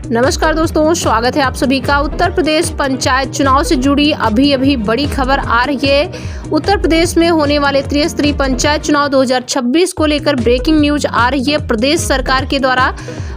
नमस्कार दोस्तों, स्वागत है आप सभी का। उत्तर प्रदेश पंचायत चुनाव से जुड़ी अभी बड़ी खबर आ रही है। उत्तर प्रदेश में होने वाले त्रिस्तरीय पंचायत चुनाव 2026 को लेकर ब्रेकिंग न्यूज आ रही है। प्रदेश सरकार के द्वारा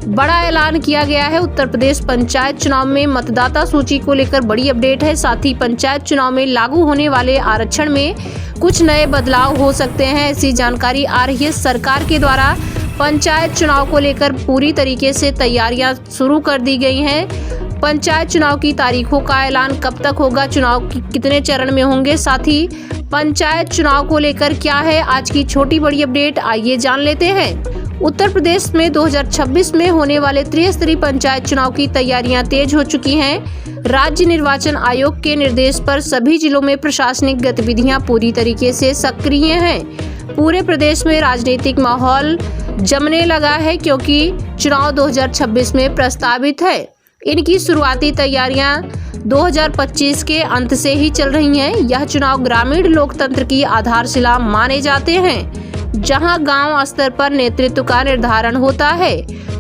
बड़ा ऐलान किया गया है। उत्तर प्रदेश पंचायत चुनाव में मतदाता सूची को लेकर बड़ी अपडेट है। साथ ही पंचायत चुनाव में लागू होने वाले आरक्षण में कुछ नए बदलाव हो सकते हैं, ऐसी जानकारी आ रही है। सरकार के द्वारा पंचायत चुनाव को लेकर पूरी तरीके से तैयारियां शुरू कर दी गई हैं। पंचायत चुनाव की तारीखों का ऐलान कब तक होगा, चुनाव कितने चरण में होंगे, साथ ही पंचायत चुनाव को लेकर क्या है आज की छोटी बड़ी अपडेट, आइए जान लेते हैं। उत्तर प्रदेश में 2026 में होने वाले त्रिस्तरीय पंचायत चुनाव की तैयारियां तेज हो चुकी हैं। राज्य निर्वाचन आयोग के निर्देश पर सभी जिलों में प्रशासनिक गतिविधियां पूरी तरीके से सक्रिय हैं। पूरे प्रदेश में राजनीतिक माहौल जमने लगा है क्योंकि चुनाव 2026 में प्रस्तावित है। इनकी शुरुआती तैयारियां 2025 के अंत से ही चल रही हैं। यह चुनाव ग्रामीण लोकतंत्र की आधारशिला माने जाते हैं, जहां गांव स्तर पर नेतृत्व का निर्धारण होता है।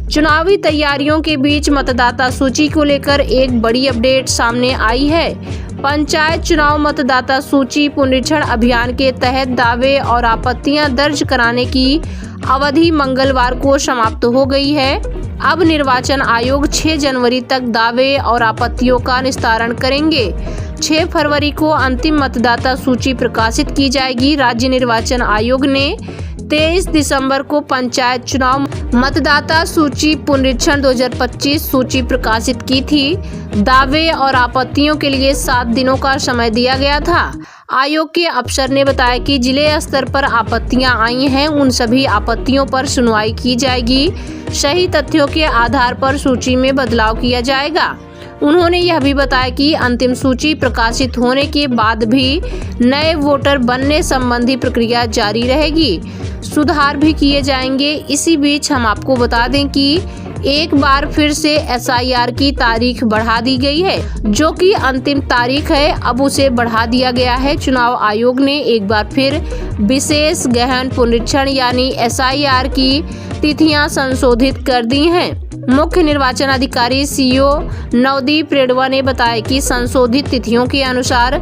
चुनावी तैयारियों के बीच मतदाता सूची को लेकर एक बड़ी अपडेट सामने आई है। पंचायत चुनाव मतदाता सूची पुनरीक्षण अभियान के तहत दावे और आपत्तियां दर्ज कराने की अवधि मंगलवार को समाप्त हो गई है। अब निर्वाचन आयोग 6 जनवरी तक दावे और आपत्तियों का निस्तारण करेंगे। 6 फरवरी को अंतिम मतदाता सूची प्रकाशित की जाएगी। राज्य निर्वाचन आयोग ने 23 दिसंबर को पंचायत चुनाव मतदाता सूची पुनरीक्षण 2025 सूची प्रकाशित की थी। दावे और आपत्तियों के लिए 7 दिनों का समय दिया गया था। आयोग के अफसर ने बताया कि जिले स्तर पर आपत्तियां आई हैं, उन सभी आपत्तियों पर सुनवाई की जाएगी। सही तथ्यों के आधार पर सूची में बदलाव किया जाएगा। उन्होंने यह भी बताया कि अंतिम सूची प्रकाशित होने के बाद भी नए वोटर बनने संबंधी प्रक्रिया जारी रहेगी, सुधार भी किए जाएंगे। इसी बीच हम आपको बता दें कि एक बार फिर से SIR की तारीख बढ़ा दी गई है, जो कि अंतिम तारीख है, अब उसे बढ़ा दिया गया है। चुनाव आयोग ने एक बार फिर विशेष गहन पुनरीक्षण यानी SIR की तिथियां संशोधित कर दी हैं। मुख्य निर्वाचन अधिकारी CO नवदीप रेडवा ने बताया कि संशोधित तिथियों के अनुसार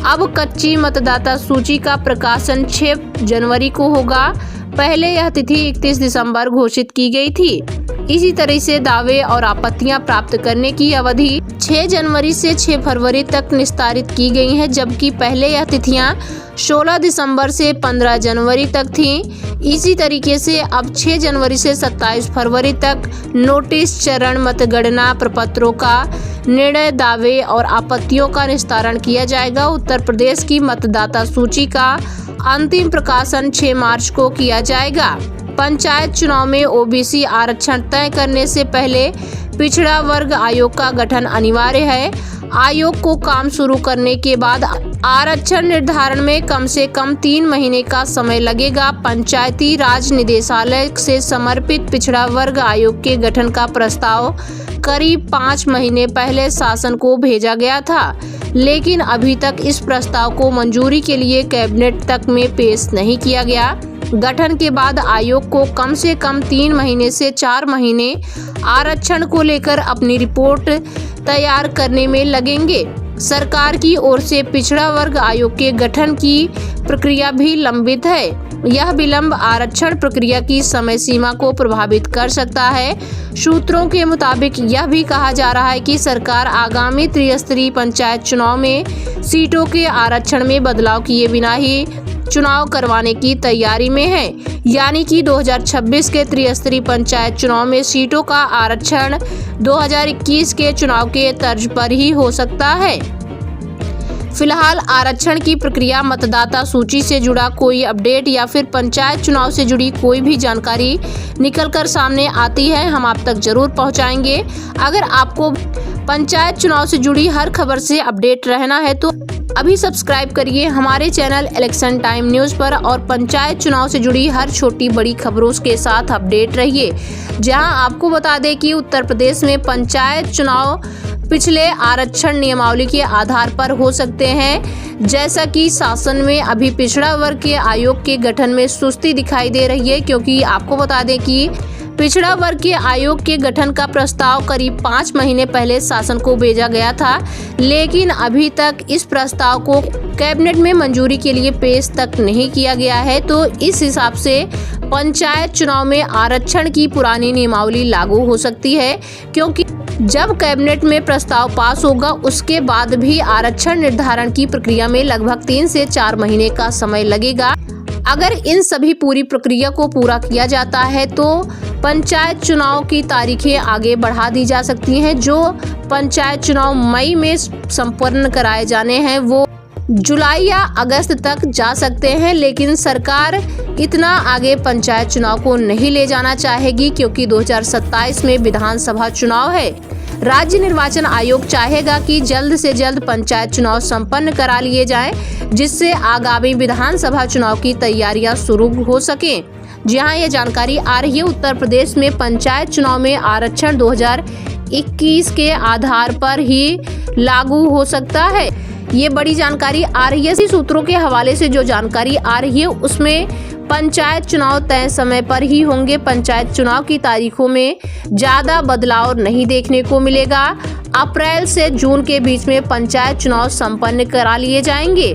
अब कच्ची मतदाता सूची का प्रकाशन 6 जनवरी को होगा। पहले यह तिथि 31 दिसंबर घोषित की गई थी। इसी तरह से दावे और आपत्तियां प्राप्त करने की अवधि 6 जनवरी से 6 फरवरी तक निस्तारित की गई है, जबकि पहले यह तिथियां 16 दिसंबर से 15 जनवरी तक थीं। इसी तरीके से अब 6 जनवरी से 27 फरवरी तक नोटिस, चरण, मतगणना प्रपत्रों का निर्णय, दावे और आपत्तियों का निस्तारण किया जाएगा। उत्तर प्रदेश की मतदाता सूची का अंतिम प्रकाशन 6 मार्च को किया जाएगा। पंचायत चुनाव में OBC आरक्षण तय करने से पहले पिछड़ा वर्ग आयोग का गठन अनिवार्य है। आयोग को काम शुरू करने के बाद आरक्षण निर्धारण में कम से कम 3 महीने का समय लगेगा। पंचायती राज निदेशालय से समर्पित पिछड़ा वर्ग आयोग के गठन का प्रस्ताव करीब 5 महीने पहले शासन को भेजा गया था, लेकिन अभी तक इस प्रस्ताव को मंजूरी के लिए कैबिनेट तक में पेश नहीं किया गया। गठन के बाद आयोग को कम से कम 3 महीने से 4 महीने आरक्षण को लेकर अपनी रिपोर्ट तैयार करने में लगेंगे। सरकार की ओर से पिछड़ा वर्ग आयोग के गठन की प्रक्रिया भी लंबित है। यह विलंब आरक्षण प्रक्रिया की समय सीमा को प्रभावित कर सकता है। सूत्रों के मुताबिक यह भी कहा जा रहा है कि सरकार आगामी त्रिस्तरीय पंचायत चुनाव में सीटों के आरक्षण में बदलाव किए बिना ही चुनाव करवाने की तैयारी में है, यानी कि 2026 के त्रिस्तरीय पंचायत चुनाव में सीटों का आरक्षण 2021 के चुनाव के तर्ज पर ही हो सकता है। फिलहाल आरक्षण की प्रक्रिया, मतदाता सूची से जुड़ा कोई अपडेट या फिर पंचायत चुनाव से जुड़ी कोई भी जानकारी निकलकर सामने आती है, हम आप तक जरूर पहुंचाएंगे। अगर आपको पंचायत चुनाव से जुड़ी हर खबर से अपडेट रहना है तो अभी सब्सक्राइब करिए हमारे चैनल इलेक्शन टाइम न्यूज़ पर और पंचायत चुनाव से जुड़ी हर छोटी बड़ी खबरों के साथ अपडेट रहिए। जहां आपको बता दें कि उत्तर प्रदेश में पंचायत चुनाव पिछले आरक्षण नियमावली के आधार पर हो सकते हैं। जैसा कि शासन में अभी पिछड़ा वर्ग के आयोग के गठन में सुस्ती दिखाई दे रही है, क्योंकि आपको बता दें कि पिछड़ा वर्ग के आयोग के गठन का प्रस्ताव करीब 5 महीने पहले शासन को भेजा गया था, लेकिन अभी तक इस प्रस्ताव को कैबिनेट में मंजूरी के लिए पेश तक नहीं किया गया है। तो इस हिसाब से पंचायत चुनाव में आरक्षण की पुरानी नियमावली लागू हो सकती है, क्योंकि जब कैबिनेट में प्रस्ताव पास होगा उसके बाद भी आरक्षण निर्धारण की प्रक्रिया में लगभग 3 से 4 महीने का समय लगेगा। अगर इन सभी पूरी प्रक्रिया को पूरा किया जाता है तो पंचायत चुनाव की तारीखें आगे बढ़ा दी जा सकती हैं। जो पंचायत चुनाव मई में संपन्न कराए जाने हैं वो जुलाई या अगस्त तक जा सकते हैं, लेकिन सरकार इतना आगे पंचायत चुनाव को नहीं ले जाना चाहेगी, क्योंकि 2027 में विधानसभा चुनाव है। राज्य निर्वाचन आयोग चाहेगा कि जल्द से जल्द पंचायत चुनाव संपन्न करा लिए जाएं, जिससे आगामी विधानसभा चुनाव की तैयारियां शुरू हो सकें। जी हां, ये जानकारी आ रही है उत्तर प्रदेश में पंचायत चुनाव में आरक्षण 2021 के आधार पर ही लागू हो सकता है। ये बड़ी जानकारी आ रही है। इसी सूत्रों के हवाले से जो जानकारी आ रही है उसमें पंचायत चुनाव तय समय पर ही होंगे। पंचायत चुनाव की तारीखों में ज्यादा बदलाव नहीं देखने को मिलेगा। अप्रैल से जून के बीच में पंचायत चुनाव संपन्न करा लिए जाएंगे।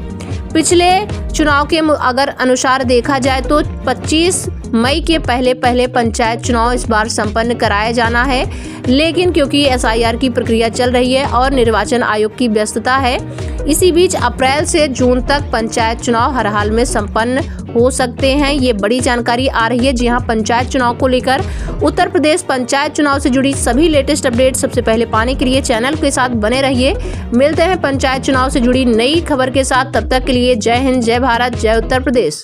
पिछले चुनाव के अगर अनुसार देखा जाए तो 25 मई के पहले पंचायत चुनाव इस बार संपन्न कराया जाना है, लेकिन क्योंकि SIR की प्रक्रिया चल रही है और निर्वाचन आयोग की व्यस्तता है, इसी बीच अप्रैल से जून तक पंचायत चुनाव हर हाल में संपन्न हो सकते हैं। ये बड़ी जानकारी आ रही है। जी हां, पंचायत चुनाव को लेकर उत्तर प्रदेश पंचायत चुनाव से जुड़ी सभी लेटेस्ट अपडेट सबसे पहले पाने के लिए चैनल के साथ बने रहिए। मिलते हैं पंचायत चुनाव से जुड़ी नई खबर के साथ। तब तक के लिए जय हिंद, जय भारत, जय उत्तर प्रदेश।